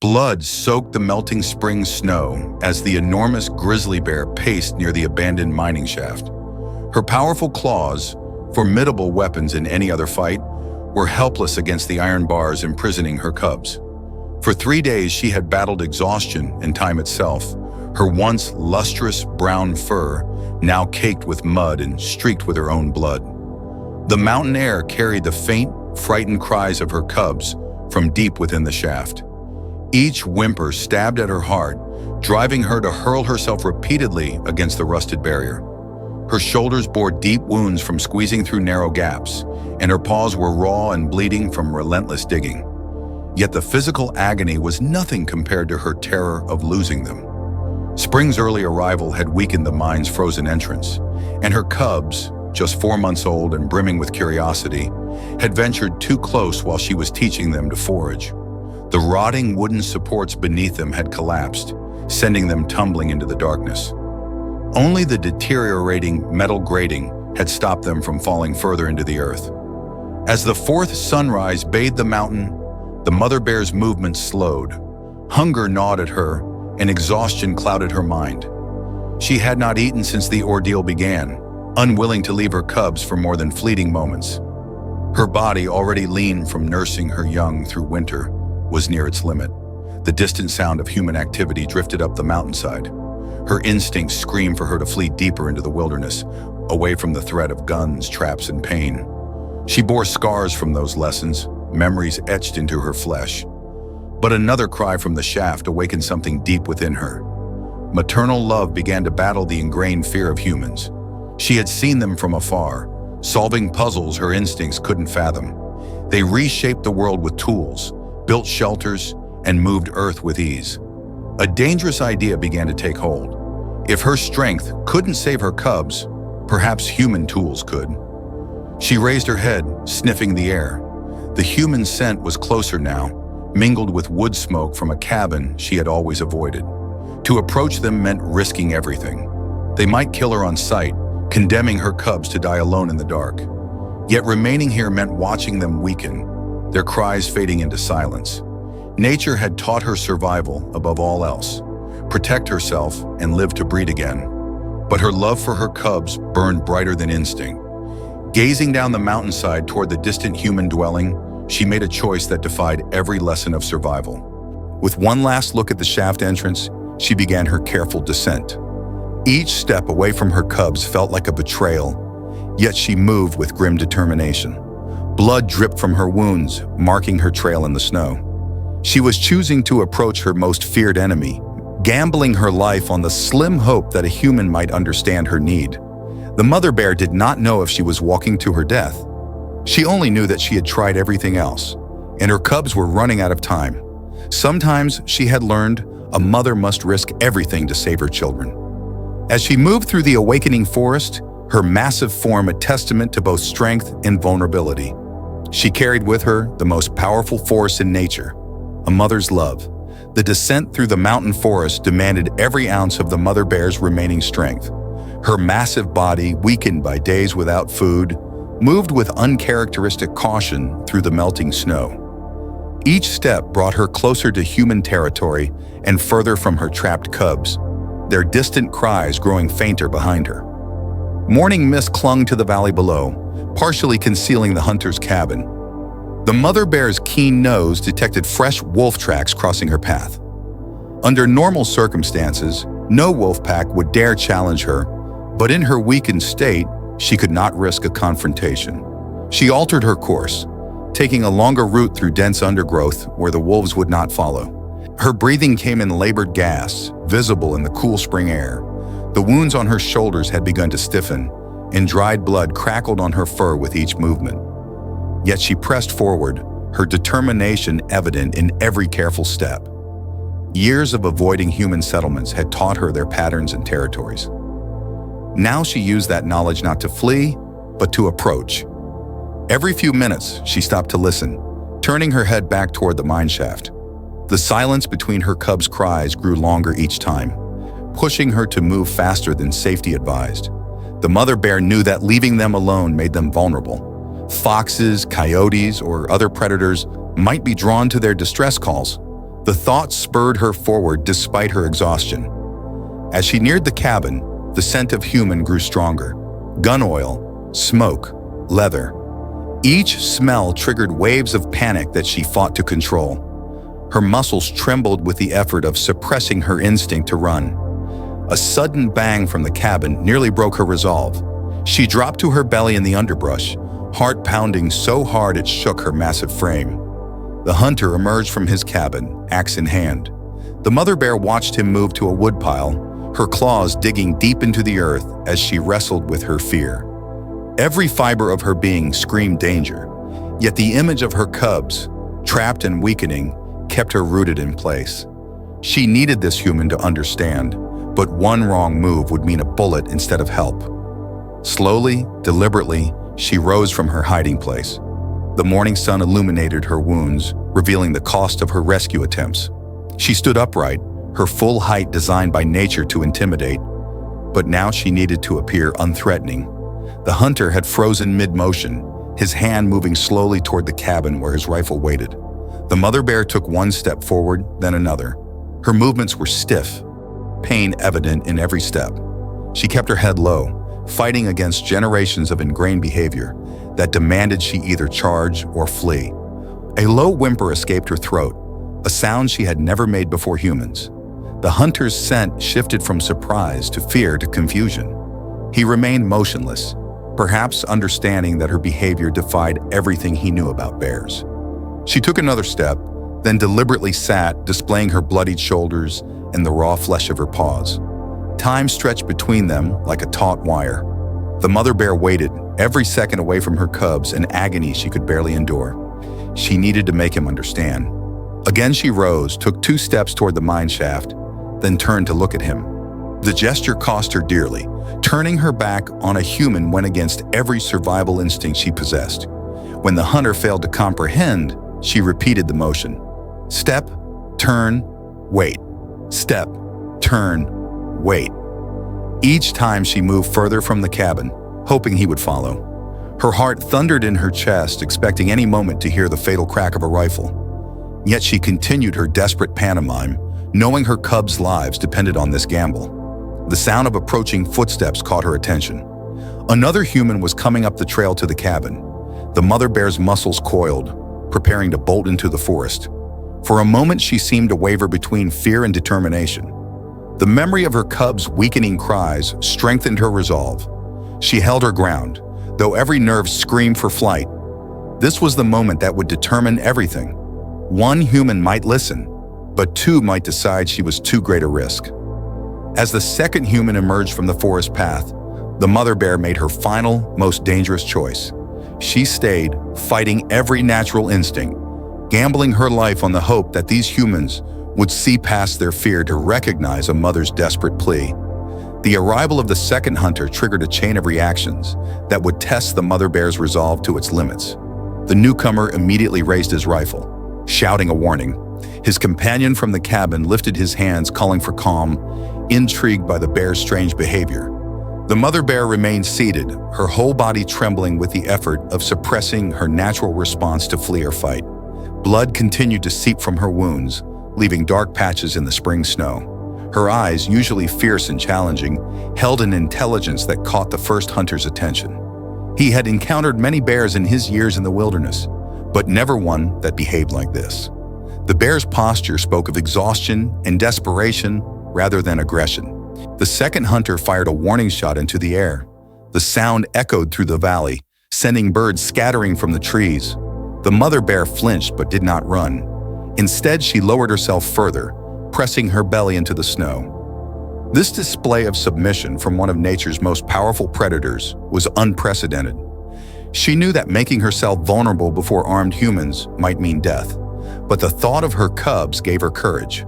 Blood soaked the melting spring snow as the enormous grizzly bear paced near the abandoned mining shaft. Her powerful claws, formidable weapons in any other fight, were helpless against the iron bars imprisoning her cubs. For 3 days she had battled exhaustion and time itself, her once lustrous brown fur now caked with mud and streaked with her own blood. The mountain air carried the faint, frightened cries of her cubs from deep within the shaft. Each whimper stabbed at her heart, driving her to hurl herself repeatedly against the rusted barrier. Her shoulders bore deep wounds from squeezing through narrow gaps, and her paws were raw and bleeding from relentless digging. Yet the physical agony was nothing compared to her terror of losing them. Spring's early arrival had weakened the mine's frozen entrance, and her cubs, just 4 months old and brimming with curiosity, had ventured too close while she was teaching them to forage. The rotting wooden supports beneath them had collapsed, sending them tumbling into the darkness. Only the deteriorating metal grating had stopped them from falling further into the earth. As the fourth sunrise bathed the mountain, the mother bear's movement slowed. Hunger gnawed at her, and exhaustion clouded her mind. She had not eaten since the ordeal began, unwilling to leave her cubs for more than fleeting moments. Her body, already lean from nursing her young through winter, was near its limit. The distant sound of human activity drifted up the mountainside. Her instincts screamed for her to flee deeper into the wilderness, away from the threat of guns, traps, and pain. She bore scars from those lessons, memories etched into her flesh. But another cry from the shaft awakened something deep within her. Maternal love began to battle the ingrained fear of humans. She had seen them from afar, solving puzzles her instincts couldn't fathom. They reshaped the world with tools, built shelters, and moved Earth with ease. A dangerous idea began to take hold. If her strength couldn't save her cubs, perhaps human tools could. She raised her head, sniffing the air. The human scent was closer now, mingled with wood smoke from a cabin she had always avoided. To approach them meant risking everything. They might kill her on sight, condemning her cubs to die alone in the dark. Yet remaining here meant watching them weaken, their cries fading into silence. Nature had taught her survival above all else, protect herself and live to breed again. But her love for her cubs burned brighter than instinct. Gazing down the mountainside toward the distant human dwelling, she made a choice that defied every lesson of survival. With one last look at the shaft entrance, she began her careful descent. Each step away from her cubs felt like a betrayal, yet she moved with grim determination. Blood dripped from her wounds, marking her trail in the snow. She was choosing to approach her most feared enemy, gambling her life on the slim hope that a human might understand her need. The mother bear did not know if she was walking to her death. She only knew that she had tried everything else, and her cubs were running out of time. Sometimes she had learned a mother must risk everything to save her children. As she moved through the awakening forest, her massive form a testament to both strength and vulnerability. She carried with her the most powerful force in nature, a mother's love. The descent through the mountain forest demanded every ounce of the mother bear's remaining strength. Her massive body, weakened by days without food, moved with uncharacteristic caution through the melting snow. Each step brought her closer to human territory and further from her trapped cubs, their distant cries growing fainter behind her. Morning mist clung to the valley below, partially concealing the hunter's cabin. The mother bear's keen nose detected fresh wolf tracks crossing her path. Under normal circumstances, no wolf pack would dare challenge her, but in her weakened state, she could not risk a confrontation. She altered her course, taking a longer route through dense undergrowth where the wolves would not follow. Her breathing came in labored gasps, visible in the cool spring air. The wounds on her shoulders had begun to stiffen, and dried blood crackled on her fur with each movement. Yet she pressed forward, her determination evident in every careful step. Years of avoiding human settlements had taught her their patterns and territories. Now she used that knowledge not to flee, but to approach. Every few minutes, she stopped to listen, turning her head back toward the mine shaft. The silence between her cubs' cries grew longer each time, pushing her to move faster than safety advised. The mother bear knew that leaving them alone made them vulnerable. Foxes, coyotes, or other predators might be drawn to their distress calls. The thought spurred her forward despite her exhaustion. As she neared the cabin, the scent of human grew stronger. Gun oil, smoke, leather. Each smell triggered waves of panic that she fought to control. Her muscles trembled with the effort of suppressing her instinct to run. A sudden bang from the cabin nearly broke her resolve. She dropped to her belly in the underbrush, heart pounding so hard it shook her massive frame. The hunter emerged from his cabin, axe in hand. The mother bear watched him move to a woodpile, her claws digging deep into the earth as she wrestled with her fear. Every fiber of her being screamed danger, yet the image of her cubs, trapped and weakening, kept her rooted in place. She needed this human to understand, but one wrong move would mean a bullet instead of help. Slowly, deliberately, she rose from her hiding place. The morning sun illuminated her wounds, revealing the cost of her rescue attempts. She stood upright, her full height designed by nature to intimidate, but now she needed to appear unthreatening. The hunter had frozen mid-motion, his hand moving slowly toward the cabin where his rifle waited. The mother bear took one step forward, then another. Her movements were stiff, pain evident in every step. She kept her head low, fighting against generations of ingrained behavior that demanded she either charge or flee. A low whimper escaped her throat, a sound she had never made before humans. The hunter's scent shifted from surprise to fear to confusion. He remained motionless, perhaps understanding that her behavior defied everything he knew about bears. She took another step, then deliberately sat, displaying her bloodied shoulders and the raw flesh of her paws. Time stretched between them like a taut wire. The mother bear waited, every second away from her cubs, an agony she could barely endure. She needed to make him understand. Again she rose, took 2 steps toward the mine shaft, then turned to look at him. The gesture cost her dearly. Turning her back on a human went against every survival instinct she possessed. When the hunter failed to comprehend, she repeated the motion. Step, turn, wait. Step, turn, wait. Each time she moved further from the cabin, hoping he would follow. Her heart thundered in her chest, expecting any moment to hear the fatal crack of a rifle. Yet she continued her desperate pantomime, knowing her cubs' lives depended on this gamble. The sound of approaching footsteps caught her attention. Another human was coming up the trail to the cabin. The mother bear's muscles coiled, preparing to bolt into the forest. For a moment, she seemed to waver between fear and determination. The memory of her cubs' weakening cries strengthened her resolve. She held her ground, though every nerve screamed for flight. This was the moment that would determine everything. One human might listen, but 2 might decide she was too great a risk. As the second human emerged from the forest path, the mother bear made her final, most dangerous choice. She stayed, fighting every natural instinct, gambling her life on the hope that these humans would see past their fear to recognize a mother's desperate plea. The arrival of the second hunter triggered a chain of reactions that would test the mother bear's resolve to its limits. The newcomer immediately raised his rifle, shouting a warning. His companion from the cabin lifted his hands, calling for calm, intrigued by the bear's strange behavior. The mother bear remained seated, her whole body trembling with the effort of suppressing her natural response to flee or fight. Blood continued to seep from her wounds, leaving dark patches in the spring snow. Her eyes, usually fierce and challenging, held an intelligence that caught the first hunter's attention. He had encountered many bears in his years in the wilderness, but never one that behaved like this. The bear's posture spoke of exhaustion and desperation rather than aggression. The second hunter fired a warning shot into the air. The sound echoed through the valley, sending birds scattering from the trees. The mother bear flinched but did not run. Instead, she lowered herself further, pressing her belly into the snow. This display of submission from one of nature's most powerful predators was unprecedented. She knew that making herself vulnerable before armed humans might mean death, but the thought of her cubs gave her courage.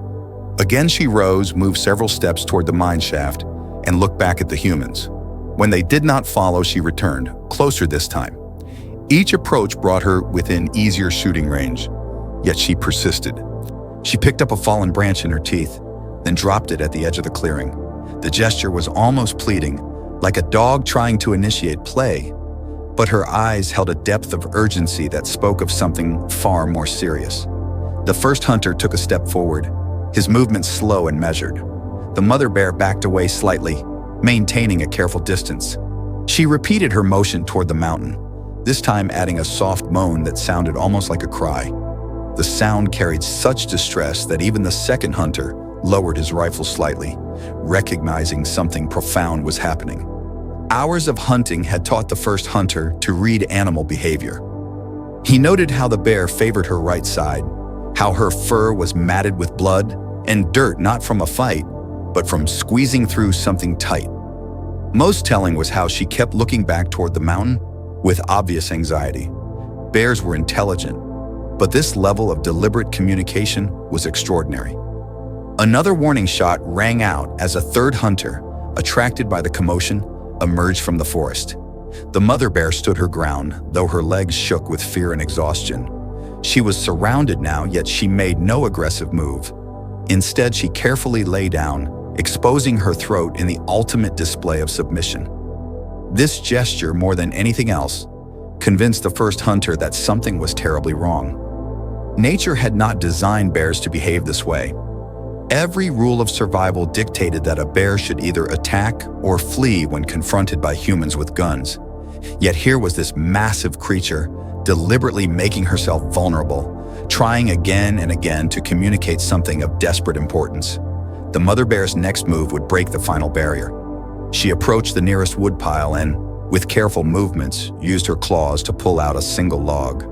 Again she rose, moved several steps toward the mine shaft, and looked back at the humans. When they did not follow, she returned, closer this time. Each approach brought her within easier shooting range, yet she persisted. She picked up a fallen branch in her teeth, then dropped it at the edge of the clearing. The gesture was almost pleading, like a dog trying to initiate play, but her eyes held a depth of urgency that spoke of something far more serious. The first hunter took a step forward, his movements slow and measured. The mother bear backed away slightly, maintaining a careful distance. She repeated her motion toward the mountain, this time adding a soft moan that sounded almost like a cry. The sound carried such distress that even the second hunter lowered his rifle slightly, recognizing something profound was happening. Hours of hunting had taught the first hunter to read animal behavior. He noted how the bear favored her right side, how her fur was matted with blood and dirt, not from a fight, but from squeezing through something tight. Most telling was how she kept looking back toward the mountain with obvious anxiety. Bears were intelligent, but this level of deliberate communication was extraordinary. Another warning shot rang out as a third hunter, attracted by the commotion, emerged from the forest. The mother bear stood her ground, though her legs shook with fear and exhaustion. She was surrounded now, yet she made no aggressive move. Instead, she carefully lay down, exposing her throat in the ultimate display of submission. This gesture, more than anything else, convinced the first hunter that something was terribly wrong. Nature had not designed bears to behave this way. Every rule of survival dictated that a bear should either attack or flee when confronted by humans with guns. Yet here was this massive creature deliberately making herself vulnerable, trying again and again to communicate something of desperate importance. The mother bear's next move would break the final barrier. She approached the nearest woodpile and, with careful movements, used her claws to pull out a single log.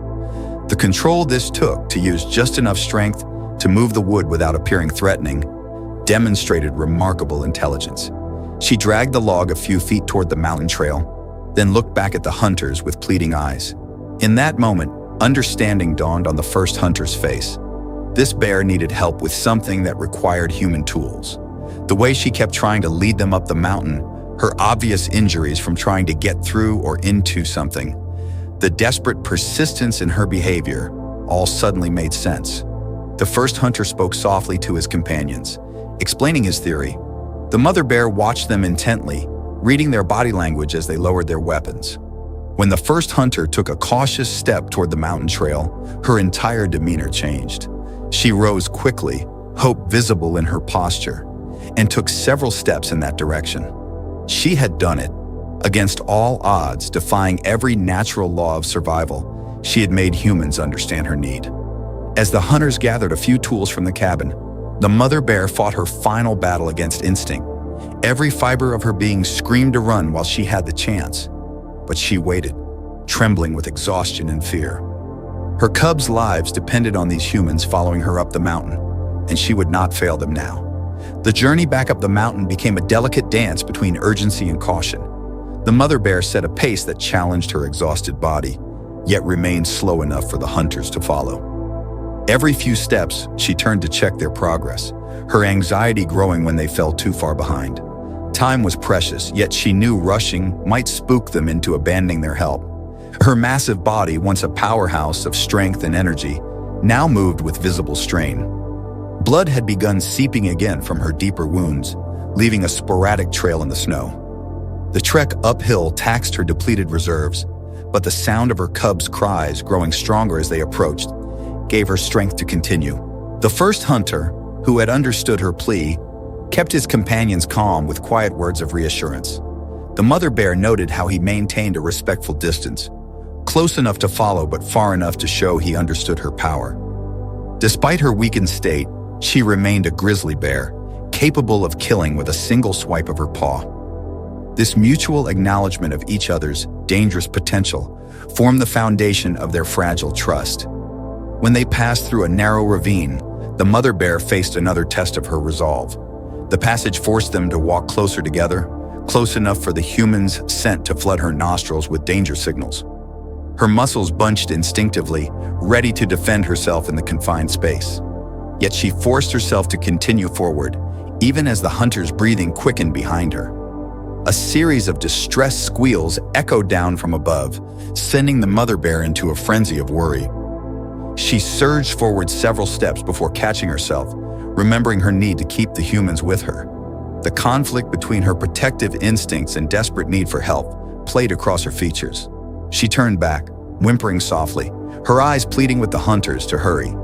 The control this took to use just enough strength to move the wood without appearing threatening demonstrated remarkable intelligence. She dragged the log a few feet toward the mountain trail, then looked back at the hunters with pleading eyes. In that moment, understanding dawned on the first hunter's face. This bear needed help with something that required human tools. The way she kept trying to lead them up the mountain, her obvious injuries from trying to get through or into something, the desperate persistence in her behavior, all suddenly made sense. The first hunter spoke softly to his companions, explaining his theory. The mother bear watched them intently, reading their body language as they lowered their weapons. When the first hunter took a cautious step toward the mountain trail, her entire demeanor changed. She rose quickly, hope visible in her posture, and took several steps in that direction. She had done it. Against all odds, defying every natural law of survival, she had made humans understand her need. As the hunters gathered a few tools from the cabin, the mother bear fought her final battle against instinct. Every fiber of her being screamed to run while she had the chance. But she waited, trembling with exhaustion and fear. Her cubs' lives depended on these humans following her up the mountain, and she would not fail them now. The journey back up the mountain became a delicate dance between urgency and caution. The mother bear set a pace that challenged her exhausted body, yet remained slow enough for the hunters to follow. Every few steps, she turned to check their progress, her anxiety growing when they fell too far behind. Time was precious, yet she knew rushing might spook them into abandoning their help. Her massive body, once a powerhouse of strength and energy, now moved with visible strain. Blood had begun seeping again from her deeper wounds, leaving a sporadic trail in the snow. The trek uphill taxed her depleted reserves, but the sound of her cubs' cries, growing stronger as they approached, gave her strength to continue. The first hunter, who had understood her plea, kept his companions calm with quiet words of reassurance. The mother bear noted how he maintained a respectful distance, close enough to follow but far enough to show he understood her power. Despite her weakened state, she remained a grizzly bear, capable of killing with a single swipe of her paw. This mutual acknowledgement of each other's dangerous potential formed the foundation of their fragile trust. When they passed through a narrow ravine, the mother bear faced another test of her resolve. The passage forced them to walk closer together, close enough for the human's scent to flood her nostrils with danger signals. Her muscles bunched instinctively, ready to defend herself in the confined space. Yet she forced herself to continue forward, even as the hunter's breathing quickened behind her. A series of distressed squeals echoed down from above, sending the mother bear into a frenzy of worry. She surged forward several steps before catching herself, remembering her need to keep the humans with her. The conflict between her protective instincts and desperate need for help played across her features. She turned back, whimpering softly, her eyes pleading with the hunters to hurry.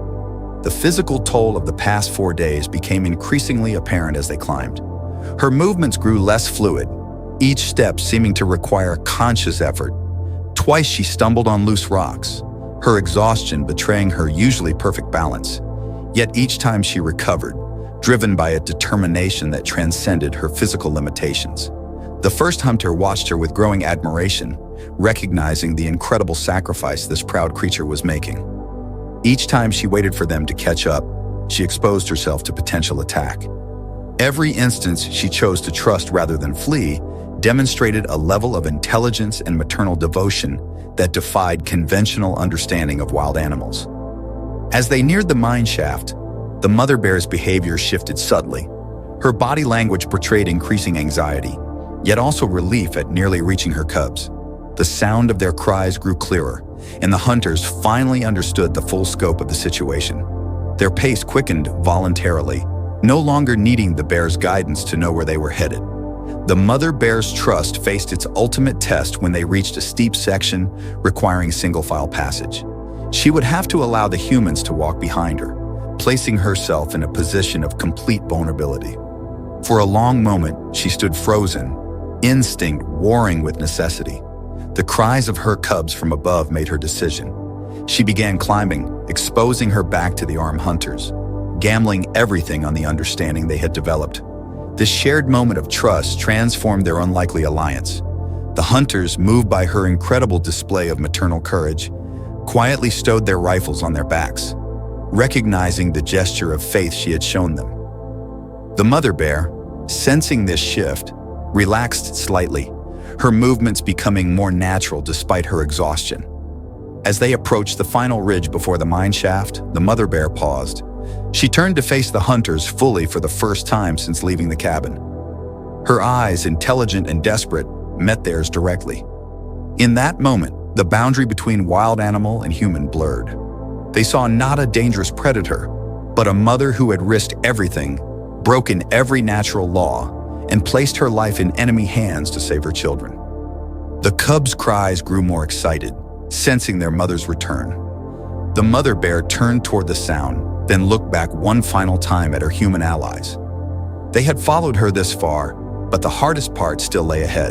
The physical toll of the past 4 days became increasingly apparent as they climbed. Her movements grew less fluid, each step seeming to require conscious effort. Twice she stumbled on loose rocks, her exhaustion betraying her usually perfect balance. Yet each time she recovered, driven by a determination that transcended her physical limitations. The first hunter watched her with growing admiration, recognizing the incredible sacrifice this proud creature was making. Each time she waited for them to catch up, she exposed herself to potential attack. Every instance she chose to trust rather than flee demonstrated a level of intelligence and maternal devotion that defied conventional understanding of wild animals. As they neared the mine shaft, the mother bear's behavior shifted subtly. Her body language portrayed increasing anxiety, yet also relief at nearly reaching her cubs. The sound of their cries grew clearer, and the hunters finally understood the full scope of the situation. Their pace quickened voluntarily, no longer needing the bear's guidance to know where they were headed. The mother bear's trust faced its ultimate test when they reached a steep section requiring single-file passage. She would have to allow the humans to walk behind her, placing herself in a position of complete vulnerability. For a long moment, she stood frozen, instinct warring with necessity. The cries of her cubs from above made her decision. She began climbing, exposing her back to the armed hunters, gambling everything on the understanding they had developed. This shared moment of trust transformed their unlikely alliance. The hunters, moved by her incredible display of maternal courage, quietly stowed their rifles on their backs, recognizing the gesture of faith she had shown them. The mother bear, sensing this shift, relaxed slightly, her movements becoming more natural despite her exhaustion. As they approached the final ridge before the mine shaft, the mother bear paused. She turned to face the hunters fully for the first time since leaving the cabin. Her eyes, intelligent and desperate, met theirs directly. In that moment, the boundary between wild animal and human blurred. They saw not a dangerous predator, but a mother who had risked everything, broken every natural law, and placed her life in enemy hands to save her children. The cubs' cries grew more excited, sensing their mother's return. The mother bear turned toward the sound, then looked back one final time at her human allies. They had followed her this far, but the hardest part still lay ahead.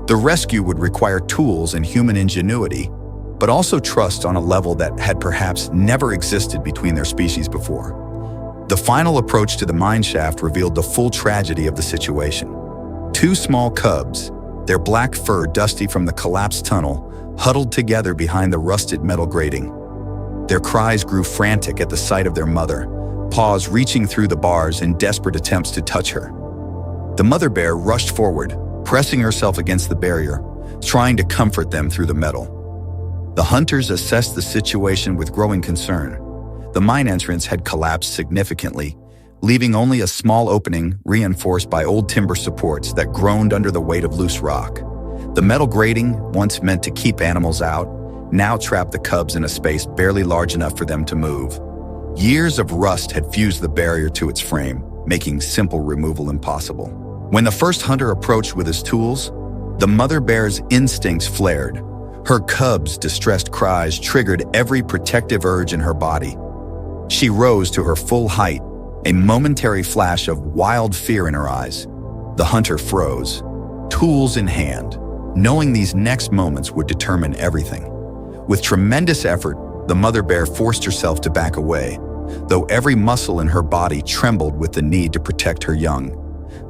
The rescue would require tools and human ingenuity, but also trust on a level that had perhaps never existed between their species before. The final approach to the mine shaft revealed the full tragedy of the situation. Two small cubs, their black fur dusty from the collapsed tunnel, huddled together behind the rusted metal grating. Their cries grew frantic at the sight of their mother, paws reaching through the bars in desperate attempts to touch her. The mother bear rushed forward, pressing herself against the barrier, trying to comfort them through the metal. The hunters assessed the situation with growing concern. The mine entrance had collapsed significantly, leaving only a small opening reinforced by old timber supports that groaned under the weight of loose rock. The metal grating, once meant to keep animals out, now trapped the cubs in a space barely large enough for them to move. Years of rust had fused the barrier to its frame, making simple removal impossible. When the first hunter approached with his tools, the mother bear's instincts flared. Her cubs' distressed cries triggered every protective urge in her body. She rose to her full height, a momentary flash of wild fear in her eyes. The hunter froze, tools in hand, knowing these next moments would determine everything. With tremendous effort, the mother bear forced herself to back away, though every muscle in her body trembled with the need to protect her young.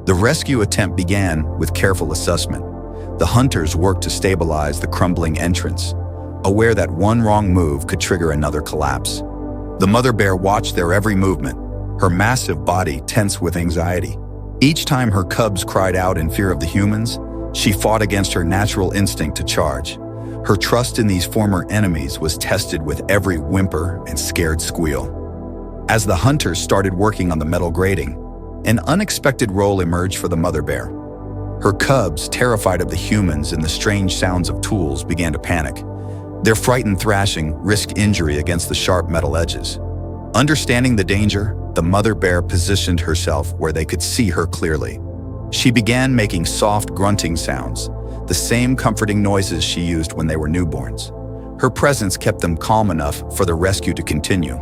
The rescue attempt began with careful assessment. The hunters worked to stabilize the crumbling entrance, aware that one wrong move could trigger another collapse. The mother bear watched their every movement, her massive body tense with anxiety. Each time her cubs cried out in fear of the humans, she fought against her natural instinct to charge. Her trust in these former enemies was tested with every whimper and scared squeal. As the hunters started working on the metal grating, an unexpected role emerged for the mother bear. Her cubs, terrified of the humans and the strange sounds of tools, began to panic. Their frightened thrashing risked injury against the sharp metal edges. Understanding the danger, the mother bear positioned herself where they could see her clearly. She began making soft grunting sounds, the same comforting noises she used when they were newborns. Her presence kept them calm enough for the rescue to continue.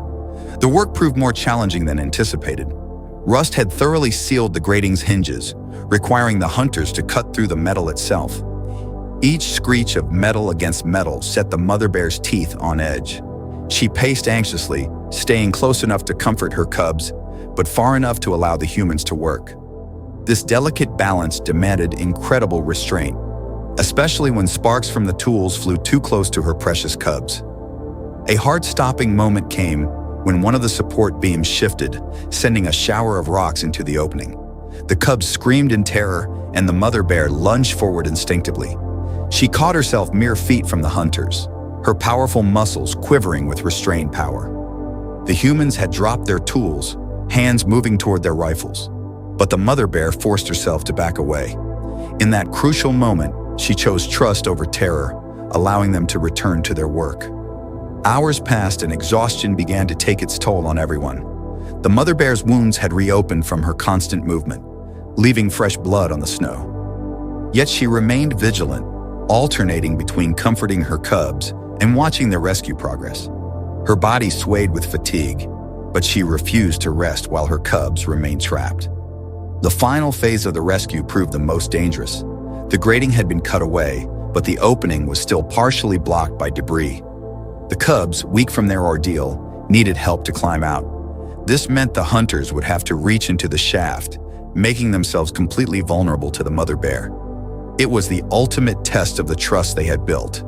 The work proved more challenging than anticipated. Rust had thoroughly sealed the grating's hinges, requiring the hunters to cut through the metal itself. Each screech of metal against metal set the mother bear's teeth on edge. She paced anxiously, staying close enough to comfort her cubs, but far enough to allow the humans to work. This delicate balance demanded incredible restraint, especially when sparks from the tools flew too close to her precious cubs. A heart-stopping moment came when one of the support beams shifted, sending a shower of rocks into the opening. The cubs screamed in terror, and the mother bear lunged forward instinctively. She caught herself mere feet from the hunters, her powerful muscles quivering with restrained power. The humans had dropped their tools, hands moving toward their rifles, but the mother bear forced herself to back away. In that crucial moment, she chose trust over terror, allowing them to return to their work. Hours passed and exhaustion began to take its toll on everyone. The mother bear's wounds had reopened from her constant movement, leaving fresh blood on the snow. Yet she remained vigilant, alternating between comforting her cubs and watching their rescue progress. Her body swayed with fatigue, but she refused to rest while her cubs remained trapped. The final phase of the rescue proved the most dangerous. The grating had been cut away, but the opening was still partially blocked by debris. The cubs, weak from their ordeal, needed help to climb out. This meant the hunters would have to reach into the shaft, making themselves completely vulnerable to the mother bear. It was the ultimate test of the trust they had built.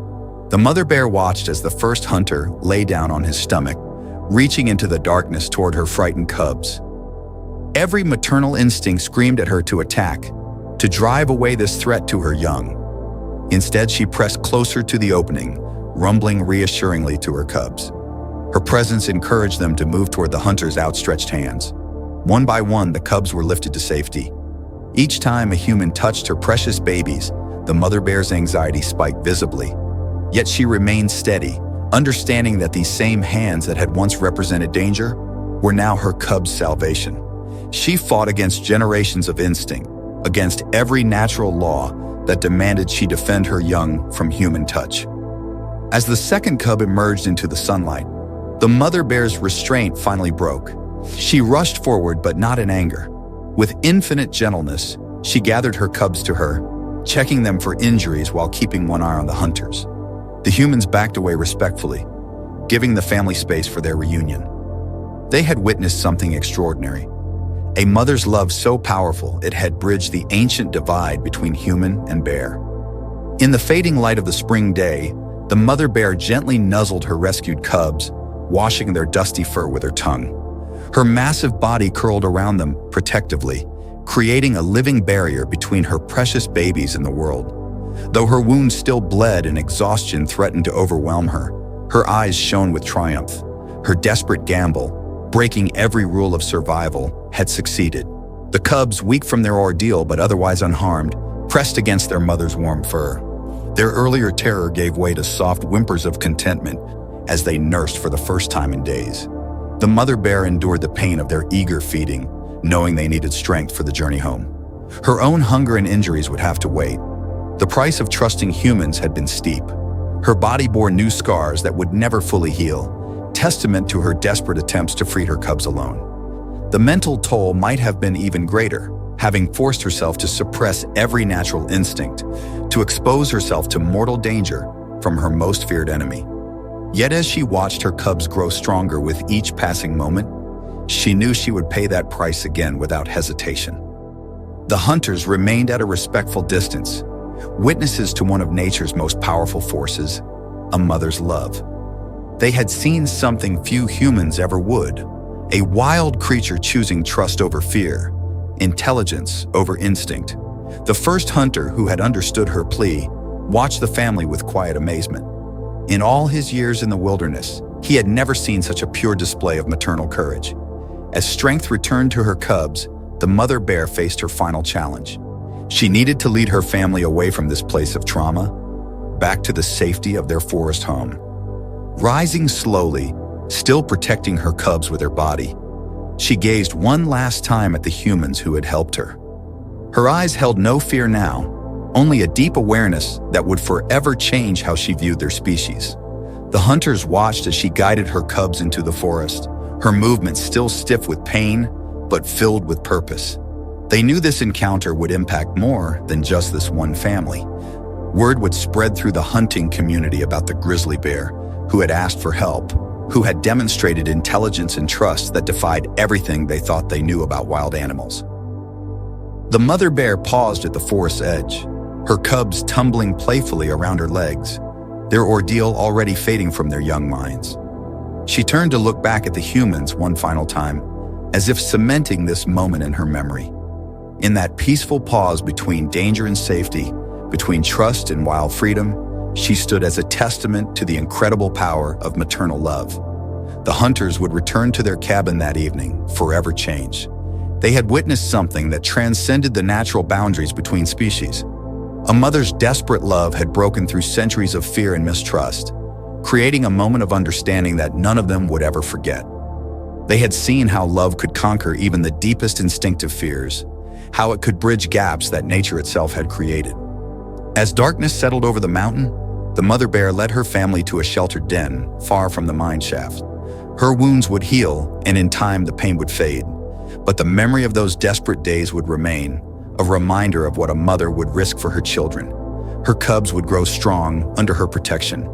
The mother bear watched as the first hunter lay down on his stomach, reaching into the darkness toward her frightened cubs. Every maternal instinct screamed at her to attack, to drive away this threat to her young. Instead, she pressed closer to the opening, rumbling reassuringly to her cubs. Her presence encouraged them to move toward the hunter's outstretched hands. One by one, the cubs were lifted to safety. Each time a human touched her precious babies, the mother bear's anxiety spiked visibly. Yet she remained steady, understanding that these same hands that had once represented danger were now her cubs' salvation. She fought against generations of instinct, against every natural law that demanded she defend her young from human touch. As the second cub emerged into the sunlight, the mother bear's restraint finally broke. She rushed forward, but not in anger. With infinite gentleness, she gathered her cubs to her, checking them for injuries while keeping one eye on the hunters. The humans backed away respectfully, giving the family space for their reunion. They had witnessed something extraordinary. A mother's love so powerful it had bridged the ancient divide between human and bear. In the fading light of the spring day, the mother bear gently nuzzled her rescued cubs, washing their dusty fur with her tongue. Her massive body curled around them protectively, creating a living barrier between her precious babies and the world. Though her wounds still bled and exhaustion threatened to overwhelm her, her eyes shone with triumph. Her desperate gamble, breaking every rule of survival, had succeeded. The cubs, weak from their ordeal but otherwise unharmed, pressed against their mother's warm fur. Their earlier terror gave way to soft whimpers of contentment as they nursed for the first time in days. The mother bear endured the pain of their eager feeding, knowing they needed strength for the journey home. Her own hunger and injuries would have to wait. The price of trusting humans had been steep. Her body bore new scars that would never fully heal, testament to her desperate attempts to free her cubs alone. The mental toll might have been even greater, having forced herself to suppress every natural instinct, to expose herself to mortal danger from her most feared enemy. Yet as she watched her cubs grow stronger with each passing moment, she knew she would pay that price again without hesitation. The hunters remained at a respectful distance, witnesses to one of nature's most powerful forces, a mother's love. They had seen something few humans ever would, a wild creature choosing trust over fear, intelligence over instinct. The first hunter who had understood her plea watched the family with quiet amazement. In all his years in the wilderness, he had never seen such a pure display of maternal courage. As strength returned to her cubs, the mother bear faced her final challenge. She needed to lead her family away from this place of trauma, back to the safety of their forest home. Rising slowly, still protecting her cubs with her body, she gazed one last time at the humans who had helped her. Her eyes held no fear now, only a deep awareness that would forever change how she viewed their species. The hunters watched as she guided her cubs into the forest, her movements still stiff with pain, but filled with purpose. They knew this encounter would impact more than just this one family. Word would spread through the hunting community about the grizzly bear, who had asked for help, who had demonstrated intelligence and trust that defied everything they thought they knew about wild animals. The mother bear paused at the forest's edge, her cubs tumbling playfully around her legs, their ordeal already fading from their young minds. She turned to look back at the humans one final time, as if cementing this moment in her memory. In that peaceful pause between danger and safety, between trust and wild freedom, she stood as a testament to the incredible power of maternal love. The hunters would return to their cabin that evening, forever changed. They had witnessed something that transcended the natural boundaries between species. A mother's desperate love had broken through centuries of fear and mistrust, creating a moment of understanding that none of them would ever forget. They had seen how love could conquer even the deepest instinctive fears, how it could bridge gaps that nature itself had created. As darkness settled over the mountain, the mother bear led her family to a sheltered den far from the mine shaft. Her wounds would heal, and in time the pain would fade. But the memory of those desperate days would remain, a reminder of what a mother would risk for her children. Her cubs would grow strong under her protection,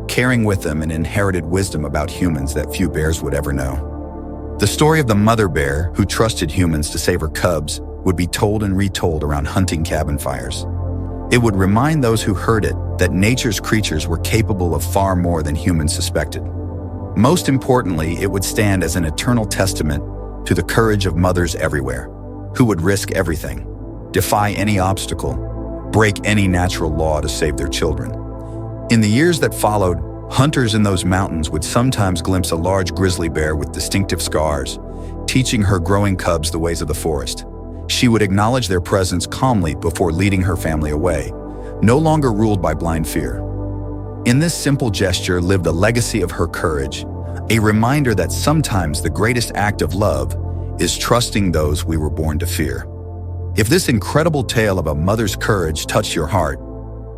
carrying with them an inherited wisdom about humans that few bears would ever know. The story of the mother bear who trusted humans to save her cubs would be told and retold around hunting cabin fires. It would remind those who heard it that nature's creatures were capable of far more than humans suspected. Most importantly, it would stand as an eternal testament to the courage of mothers everywhere, who would risk everything, defy any obstacle, break any natural law to save their children. In the years that followed, hunters in those mountains would sometimes glimpse a large grizzly bear with distinctive scars, teaching her growing cubs the ways of the forest. She would acknowledge their presence calmly before leading her family away, no longer ruled by blind fear. In this simple gesture lived a legacy of her courage, a reminder that sometimes the greatest act of love is trusting those we were born to fear. If this incredible tale of a mother's courage touched your heart,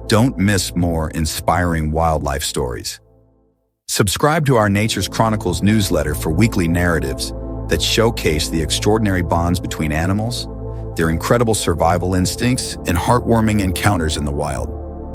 don't miss more inspiring wildlife stories. Subscribe to our Nature's Chronicles newsletter for weekly narratives that showcase the extraordinary bonds between animals, their incredible survival instincts, and heartwarming encounters in the wild.